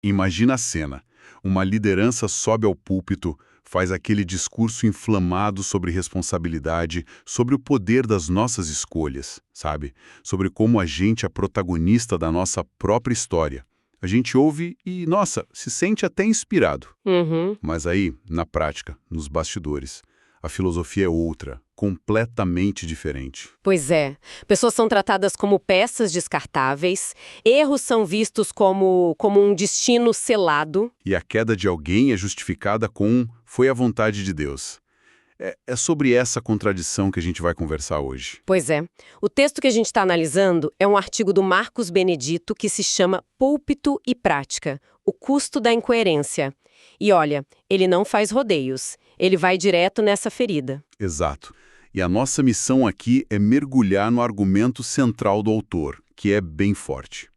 Imagina a cena. Uma liderança sobe ao púlpito, faz aquele discurso inflamado sobre responsabilidade, sobre o poder das nossas escolhas, sabe? Sobre como a gente é protagonista da nossa própria história. A gente ouve e, nossa, se sente até inspirado. Uhum. Mas aí, na prática, nos bastidores, a filosofia é outra, completamente diferente. Pois é. Pessoas são tratadas como peças descartáveis, erros são vistos como um destino selado. E a queda de alguém é justificada com foi a vontade de Deus. É sobre essa contradição que a gente vai conversar hoje. Pois é. O texto que a gente está analisando é um artigo do Marcos Benedito que se chama Púlpito e Prática, o custo da incoerência. E olha, ele não faz rodeios, ele vai direto nessa ferida. Exato. E a nossa missão aqui é mergulhar no argumento central do autor, que é bem forte.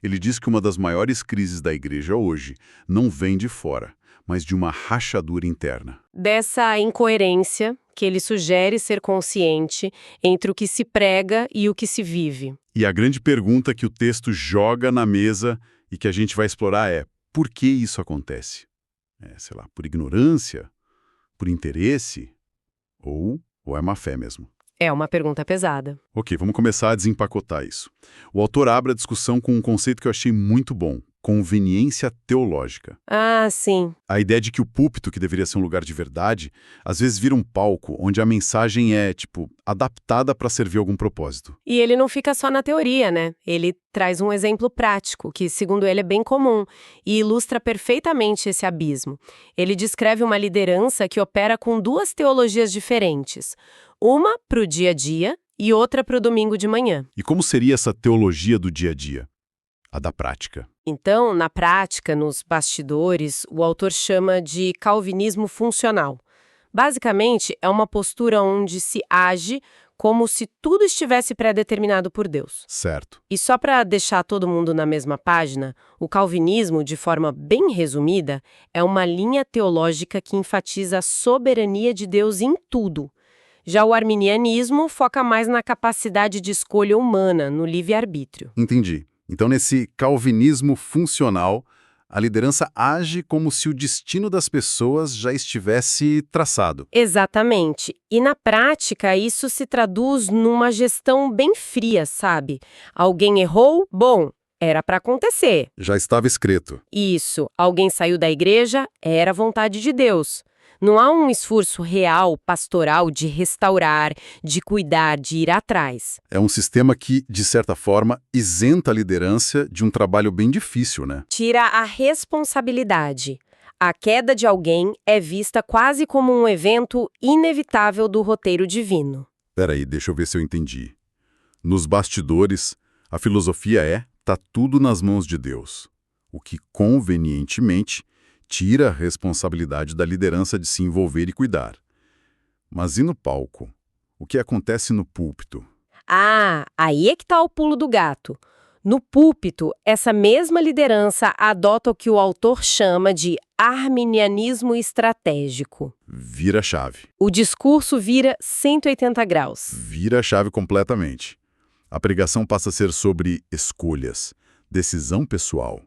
Ele diz que uma das maiores crises da igreja hoje não vem de fora, mas de uma rachadura interna. Dessa incoerência que ele sugere ser consciente entre o que se prega e o que se vive. E a grande pergunta que o texto joga na mesa e que a gente vai explorar é: por que isso acontece? Sei lá, por ignorância? Por interesse? Ou é má fé mesmo? É uma pergunta pesada. Ok, vamos começar a desempacotar isso. O autor abre a discussão com um conceito que eu achei muito bom: conveniência teológica. Ah, sim. A ideia de que o púlpito, que deveria ser um lugar de verdade, às vezes vira um palco onde a mensagem é, adaptada para servir algum propósito. E ele não fica só na teoria, né? Ele traz um exemplo prático, que, segundo ele, é bem comum e ilustra perfeitamente esse abismo. Ele descreve uma liderança que opera com duas teologias diferentes. Uma para o dia a dia e outra para o domingo de manhã. E como seria essa teologia do dia a dia? A da prática. Então, na prática, nos bastidores, o autor chama de calvinismo funcional. Basicamente, é uma postura onde se age como se tudo estivesse pré-determinado por Deus. Certo. E só para deixar todo mundo na mesma página, o calvinismo, de forma bem resumida, é uma linha teológica que enfatiza a soberania de Deus em tudo. Já o arminianismo foca mais na capacidade de escolha humana, no livre-arbítrio. Entendi. Então, nesse calvinismo funcional, a liderança age como se o destino das pessoas já estivesse traçado. Exatamente. E na prática, isso se traduz numa gestão bem fria, sabe? Alguém errou? Bom, era para acontecer. Já estava escrito. Isso. Alguém saiu da igreja? Era vontade de Deus. Não há um esforço real, pastoral, de restaurar, de cuidar, de ir atrás. É um sistema que, de certa forma, isenta a liderança de um trabalho bem difícil, né? Tira a responsabilidade. A queda de alguém é vista quase como um evento inevitável do roteiro divino. Peraí, deixa eu ver se eu entendi. Nos bastidores, a filosofia tá tudo nas mãos de Deus, o que convenientemente tira a responsabilidade da liderança de se envolver e cuidar. Mas e no palco? O que acontece no púlpito? Ah, aí é que está o pulo do gato. No púlpito, essa mesma liderança adota o que o autor chama de arminianismo estratégico. Vira a chave. O discurso vira 180 graus. Vira a chave completamente. A pregação passa a ser sobre escolhas, decisão pessoal,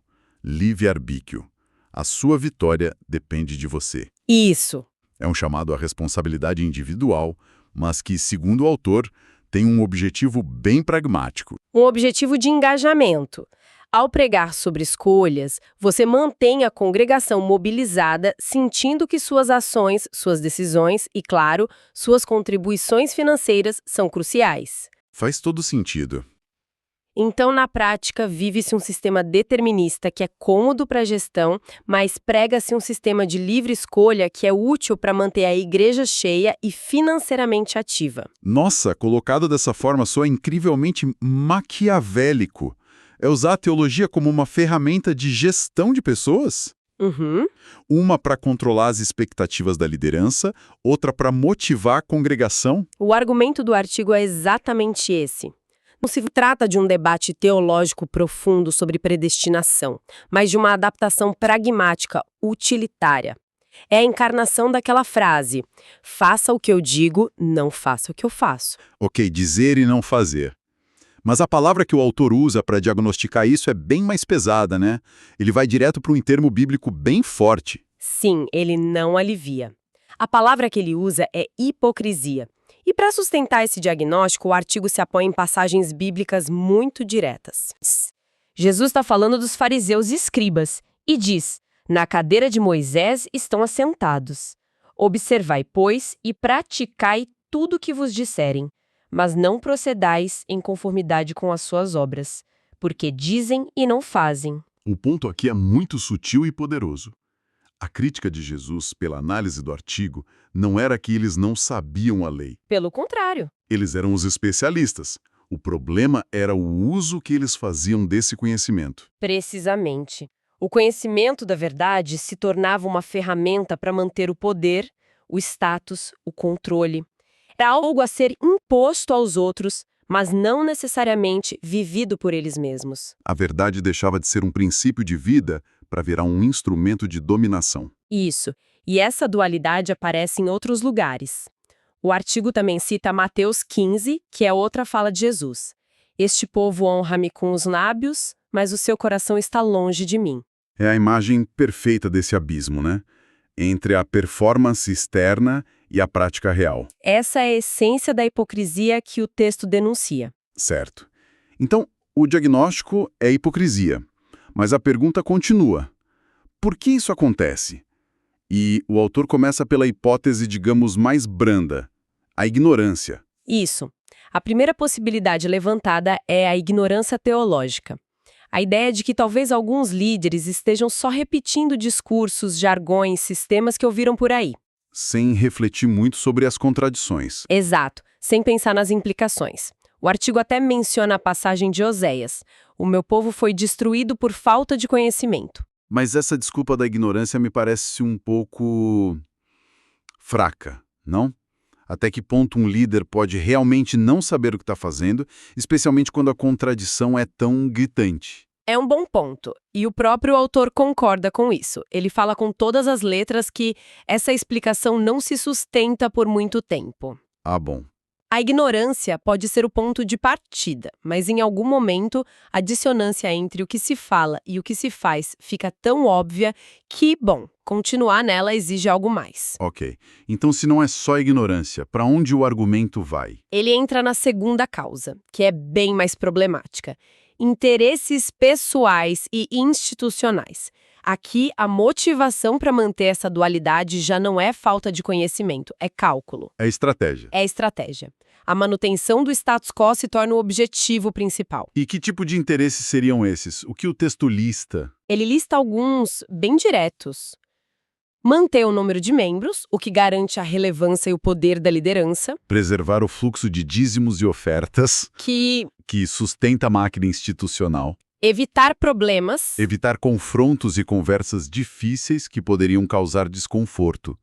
livre-arbítrio. A sua vitória depende de você. Isso. É um chamado à responsabilidade individual, mas que, segundo o autor, tem um objetivo bem pragmático. Um objetivo de engajamento. Ao pregar sobre escolhas, você mantém a congregação mobilizada, sentindo que suas ações, suas decisões e, claro, suas contribuições financeiras são cruciais. Faz todo sentido. Então, na prática, vive-se um sistema determinista que é cômodo para a gestão, mas prega-se um sistema de livre escolha que é útil para manter a igreja cheia e financeiramente ativa. Nossa, colocado dessa forma soa incrivelmente maquiavélico. É usar a teologia como uma ferramenta de gestão de pessoas? Uhum. Uma para controlar as expectativas da liderança, outra para motivar a congregação? O argumento do artigo é exatamente esse. Não se trata de um debate teológico profundo sobre predestinação, mas de uma adaptação pragmática, utilitária. É a encarnação daquela frase: faça o que eu digo, não faça o que eu faço. Ok, dizer e não fazer. Mas a palavra que o autor usa para diagnosticar isso é bem mais pesada, né? Ele vai direto para um termo bíblico bem forte. Sim, ele não alivia. A palavra que ele usa é hipocrisia. E para sustentar esse diagnóstico, o artigo se apoia em passagens bíblicas muito diretas. Jesus está falando dos fariseus e escribas e diz: na cadeira de Moisés estão assentados. Observai, pois, e praticai tudo o que vos disserem, mas não procedais em conformidade com as suas obras, porque dizem e não fazem. O ponto aqui é muito sutil e poderoso. A crítica de Jesus, pela análise do artigo, não era que eles não sabiam a lei. Pelo contrário. Eles eram os especialistas. O problema era o uso que eles faziam desse conhecimento. Precisamente. O conhecimento da verdade se tornava uma ferramenta para manter o poder, o status, o controle. Era algo a ser imposto aos outros, mas não necessariamente vivido por eles mesmos. A verdade deixava de ser um princípio de vida para virar um instrumento de dominação. Isso. E essa dualidade aparece em outros lugares. O artigo também cita Mateus 15, que é outra fala de Jesus. Este povo honra-me com os lábios, mas o seu coração está longe de mim. É a imagem perfeita desse abismo, né? Entre a performance externa e a prática real. Essa é a essência da hipocrisia que o texto denuncia. Certo. Então, o diagnóstico é hipocrisia. Mas a pergunta continua. Por que isso acontece? E o autor começa pela hipótese, digamos, mais branda, a ignorância. Isso. A primeira possibilidade levantada é a ignorância teológica. A ideia de que talvez alguns líderes estejam só repetindo discursos, jargões, sistemas que ouviram por aí. Sem refletir muito sobre as contradições. Exato, sem pensar nas implicações. O artigo até menciona a passagem de Oséias. O meu povo foi destruído por falta de conhecimento. Mas essa desculpa da ignorância me parece um pouco fraca, não? Até que ponto um líder pode realmente não saber o que está fazendo, especialmente quando a contradição é tão gritante? É um bom ponto, e o próprio autor concorda com isso. Ele fala com todas as letras que essa explicação não se sustenta por muito tempo. Ah, bom. A ignorância pode ser o ponto de partida, mas em algum momento a dissonância entre o que se fala e o que se faz fica tão óbvia que, bom, continuar nela exige algo mais. Ok. Então, se não é só ignorância, para onde o argumento vai? Ele entra na segunda causa, que é bem mais problemática: interesses pessoais e institucionais. Aqui, a motivação para manter essa dualidade já não é falta de conhecimento, é cálculo. É estratégia. É estratégia. A manutenção do status quo se torna o objetivo principal. E que tipo de interesses seriam esses? O que o texto lista? Ele lista alguns bem diretos. Manter o número de membros, o que garante a relevância e o poder da liderança. Preservar o fluxo de dízimos e ofertas, que sustenta a máquina institucional. Evitar problemas. Evitar confrontos e conversas difíceis que poderiam causar desconforto.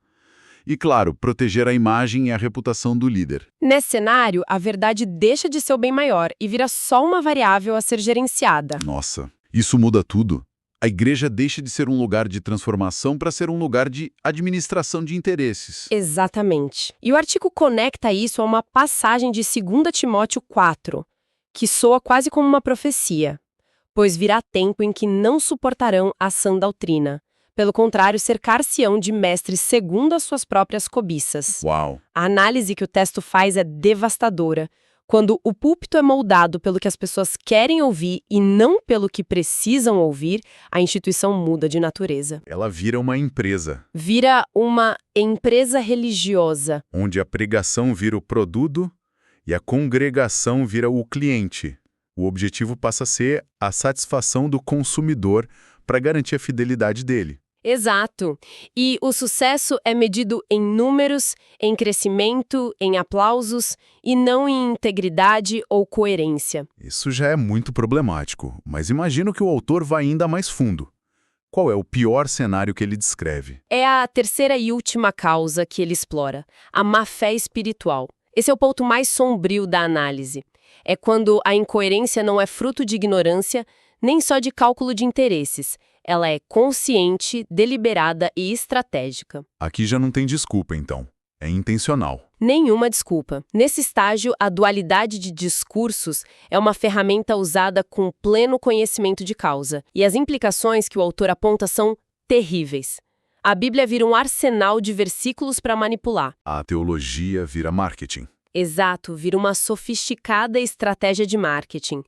E, claro, proteger a imagem e a reputação do líder. Nesse cenário, a verdade deixa de ser o bem maior e vira só uma variável a ser gerenciada. Nossa, isso muda tudo. A igreja deixa de ser um lugar de transformação para ser um lugar de administração de interesses. Exatamente. E o artigo conecta isso a uma passagem de 2 Timóteo 4, que soa quase como uma profecia. Pois virá tempo em que não suportarão a sã doutrina. Pelo contrário, cercar-se-ão de mestres segundo as suas próprias cobiças. Uau! A análise que o texto faz é devastadora. Quando o púlpito é moldado pelo que as pessoas querem ouvir e não pelo que precisam ouvir, a instituição muda de natureza. Ela vira uma empresa. Vira uma empresa religiosa. Onde a pregação vira o produto e a congregação vira o cliente. O objetivo passa a ser a satisfação do consumidor para garantir a fidelidade dele. Exato. E o sucesso é medido em números, em crescimento, em aplausos e não em integridade ou coerência. Isso já é muito problemático, mas imagino que o autor vai ainda mais fundo. Qual é o pior cenário que ele descreve? É a terceira e última causa que ele explora, a má-fé espiritual. Esse é o ponto mais sombrio da análise. É quando a incoerência não é fruto de ignorância, nem só de cálculo de interesses. Ela é consciente, deliberada e estratégica. Aqui já não tem desculpa, então. É intencional. Nenhuma desculpa. Nesse estágio, a dualidade de discursos é uma ferramenta usada com pleno conhecimento de causa, e as implicações que o autor aponta são terríveis. A Bíblia vira um arsenal de versículos para manipular. A teologia vira marketing. Exato, vira uma sofisticada estratégia de marketing.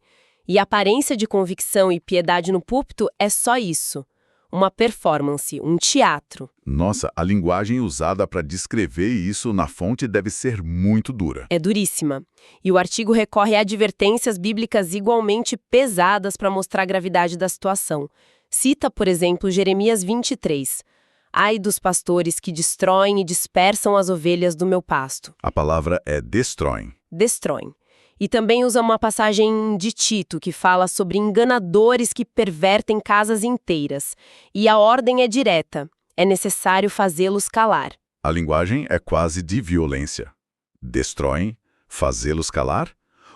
E a aparência de convicção e piedade no púlpito é só isso. Uma performance, um teatro. Nossa, a linguagem usada para descrever isso na fonte deve ser muito dura. É duríssima. E o artigo recorre a advertências bíblicas igualmente pesadas para mostrar a gravidade da situação. Cita, por exemplo, Jeremias 23. Ai dos pastores que destroem e dispersam as ovelhas do meu pasto. A palavra é destroem. Destroem. E também usa uma passagem de Tito, que fala sobre enganadores que pervertem casas inteiras. E a ordem é direta. É necessário fazê-los calar. A linguagem é quase de violência. Destroem, fazê-los calar?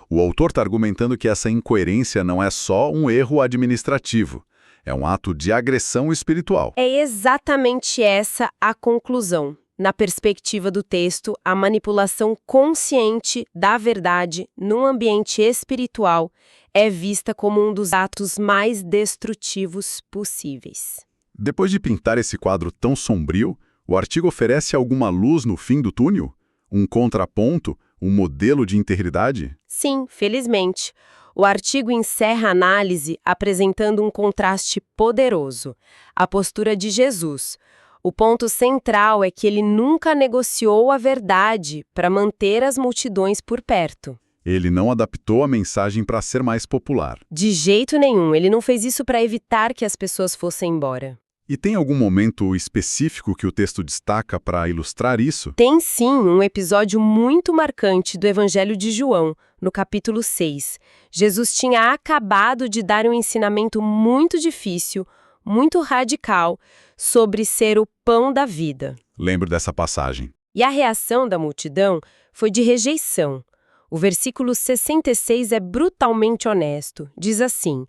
O autor está argumentando que essa incoerência não é só um erro administrativo. É um ato de agressão espiritual. É exatamente essa a conclusão. Na perspectiva do texto, a manipulação consciente da verdade num ambiente espiritual é vista como um dos atos mais destrutivos possíveis. Depois de pintar esse quadro tão sombrio, o artigo oferece alguma luz no fim do túnel? Um contraponto? Um modelo de integridade? Sim, felizmente. O artigo encerra a análise apresentando um contraste poderoso. A postura de Jesus. O ponto central é que ele nunca negociou a verdade para manter as multidões por perto. Ele não adaptou a mensagem para ser mais popular. De jeito nenhum, ele não fez isso para evitar que as pessoas fossem embora. E tem algum momento específico que o texto destaca para ilustrar isso? Tem sim um episódio muito marcante do Evangelho de João, no capítulo 6. Jesus tinha acabado de dar um ensinamento muito difícil, muito radical, sobre ser o pão da vida. Lembro dessa passagem. E a reação da multidão foi de rejeição. O versículo 66 é brutalmente honesto. Diz assim: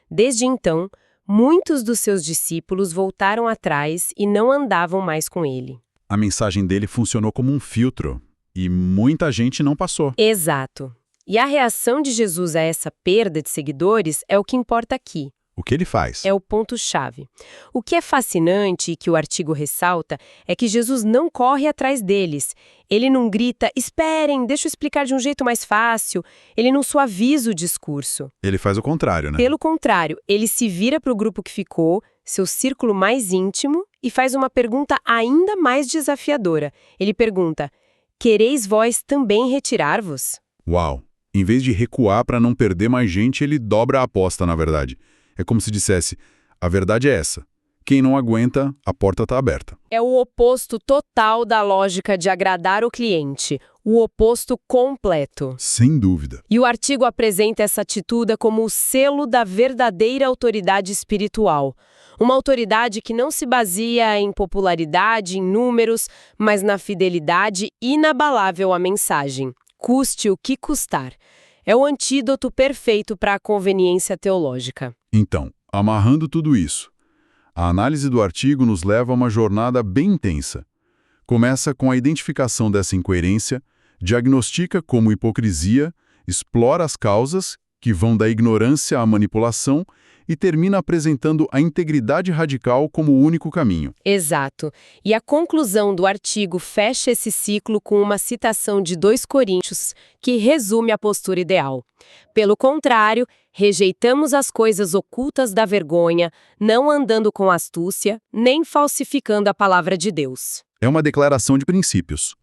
Desde então, muitos dos seus discípulos voltaram atrás e não andavam mais com ele. A mensagem dele funcionou como um filtro, e muita gente não passou. Exato. E a reação de Jesus a essa perda de seguidores é o que importa aqui. O que ele faz? É o ponto-chave. O que é fascinante e que o artigo ressalta é que Jesus não corre atrás deles. Ele não grita, esperem, deixa eu explicar de um jeito mais fácil. Ele não suaviza o discurso. Ele faz o contrário, né? Pelo contrário, ele se vira para o grupo que ficou, seu círculo mais íntimo, e faz uma pergunta ainda mais desafiadora. Ele pergunta, quereis vós também retirar-vos? Uau! Em vez de recuar para não perder mais gente, ele dobra a aposta, na verdade. É como se dissesse, a verdade é essa. Quem não aguenta, a porta está aberta. É o oposto total da lógica de agradar o cliente. O oposto completo. Sem dúvida. E o artigo apresenta essa atitude como o selo da verdadeira autoridade espiritual. Uma autoridade que não se baseia em popularidade, em números, mas na fidelidade inabalável à mensagem. Custe o que custar. É o antídoto perfeito para a conveniência teológica. Então, amarrando tudo isso, a análise do artigo nos leva a uma jornada bem intensa. Começa com a identificação dessa incoerência, diagnostica como hipocrisia, explora as causas, que vão da ignorância à manipulação, e termina apresentando a integridade radical como o único caminho. Exato. E a conclusão do artigo fecha esse ciclo com uma citação de 2 Coríntios, que resume a postura ideal. Pelo contrário, rejeitamos as coisas ocultas da vergonha, não andando com astúcia, nem falsificando a palavra de Deus. É uma declaração de princípios.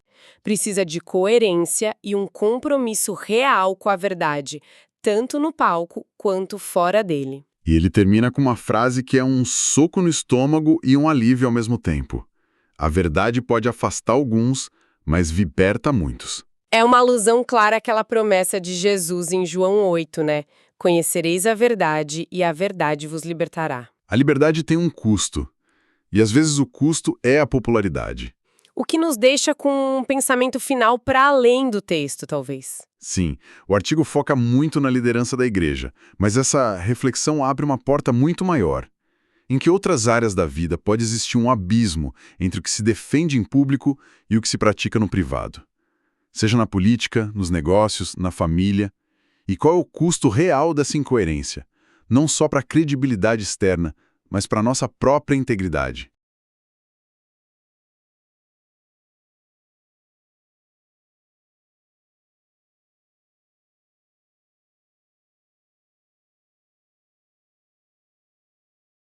Precisa de coerência e um compromisso real com a verdade, tanto no palco quanto fora dele. E ele termina com uma frase que é um soco no estômago e um alívio ao mesmo tempo. A verdade pode afastar alguns, mas liberta muitos. É uma alusão clara àquela promessa de Jesus em João 8, né? Conhecereis a verdade e a verdade vos libertará. A liberdade tem um custo. E às vezes o custo é a popularidade. O que nos deixa com um pensamento final para além do texto, talvez. Sim, o artigo foca muito na liderança da igreja, mas essa reflexão abre uma porta muito maior. Em que outras áreas da vida pode existir um abismo entre o que se defende em público e o que se pratica no privado? seja na política, nos negócios, na família. E qual é o custo real dessa incoerência? Não só para a credibilidade externa, mas para a nossa própria integridade.